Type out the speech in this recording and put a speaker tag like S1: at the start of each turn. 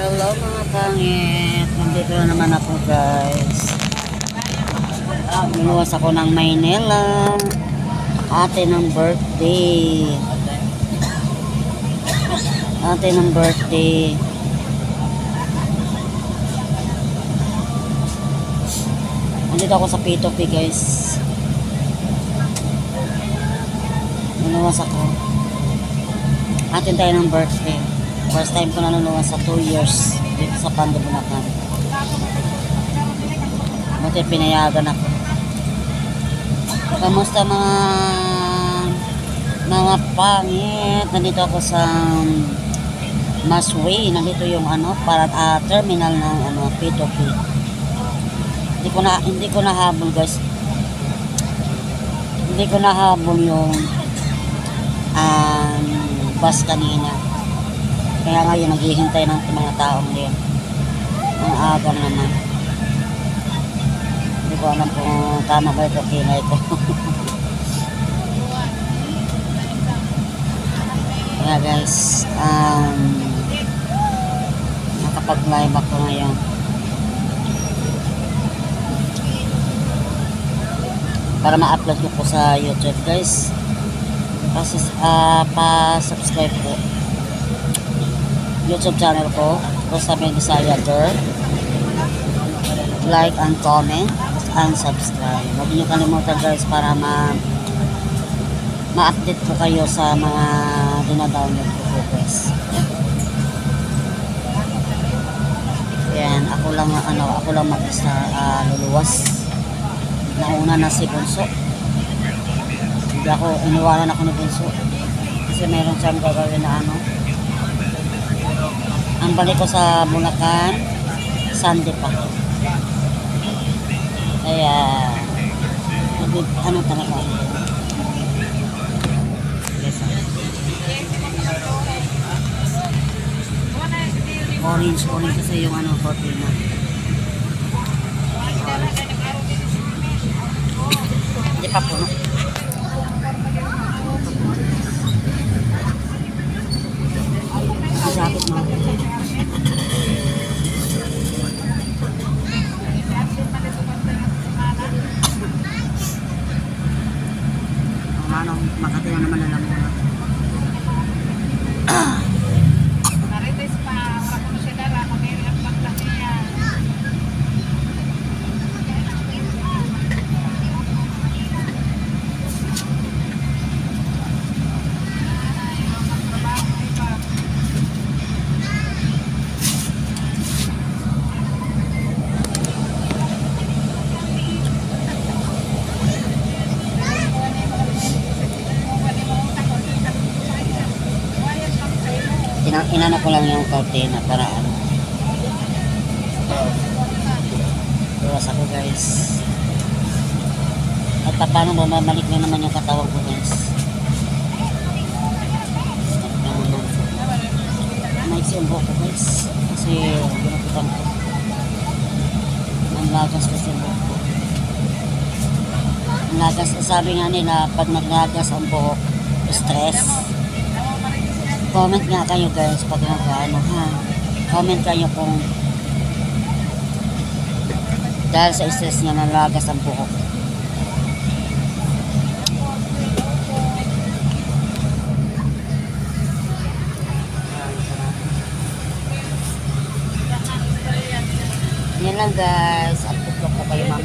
S1: Hello mga pangit. Nandito na naman ako guys. Niluwas ako ng Maynila. Ate ng birthday. Ate ng birthday. Nandito ako sa P2P guys. Niluwas ako. Atin tayo ng birthday. First time ko naluluwas sa 2 years dito sa Pando, Bulacan. Buti pinayagan ako. Kamusta mga pangit? Nandito ako sa Masway. Nandito yung para terminal ng P2P. Hindi ko nahabol guys. Hindi ko nahabol yung bus kanina. Kaya ngayon naghihintay ng mga taong din. Ang aga naman. Hindi ko alam kung tama ba ito kinay ko. Kaya guys, nakapag-live ako ngayon. Para ma-upload ko po sa YouTube guys. Pa-subscribe po YouTube channel ko, Rosamel Bisaya Girl. Like and comment and subscribe. Huwag niyo kalimutan guys para ma-update po kayo sa mga dinadownload ko po guys. Yan, ako lang mag-isa luluwas. Nauna na si Bunso. Hindi ako, iniwanan ako ni Bunso. Kasi meron siyang gagawin na ang balik ko sa Bulacan, Sunday pa. Kaya, talaga. Yes, orange kasi yung cortina. Hindi pa puno. Sabit mo. Makati na naman alam mo na. Marites pa, para kung siya dara, kamili ang paglaki niya. Inano ko lang yung cortina para luwas ako guys. At paano bumabalik na naman yung katawan ko guys. Maiksi yung buhok ko guys. Kasi ginapitan ko. Ang lagas kasi yung buhok ko. Ang lagas, sabi nga nila pag naglagas ang buhok, stress. Comment nga kayo guys pag comment kayo kung dahil sa stress niya nalagas ang buhok. Yan lang guys, upload ko kayo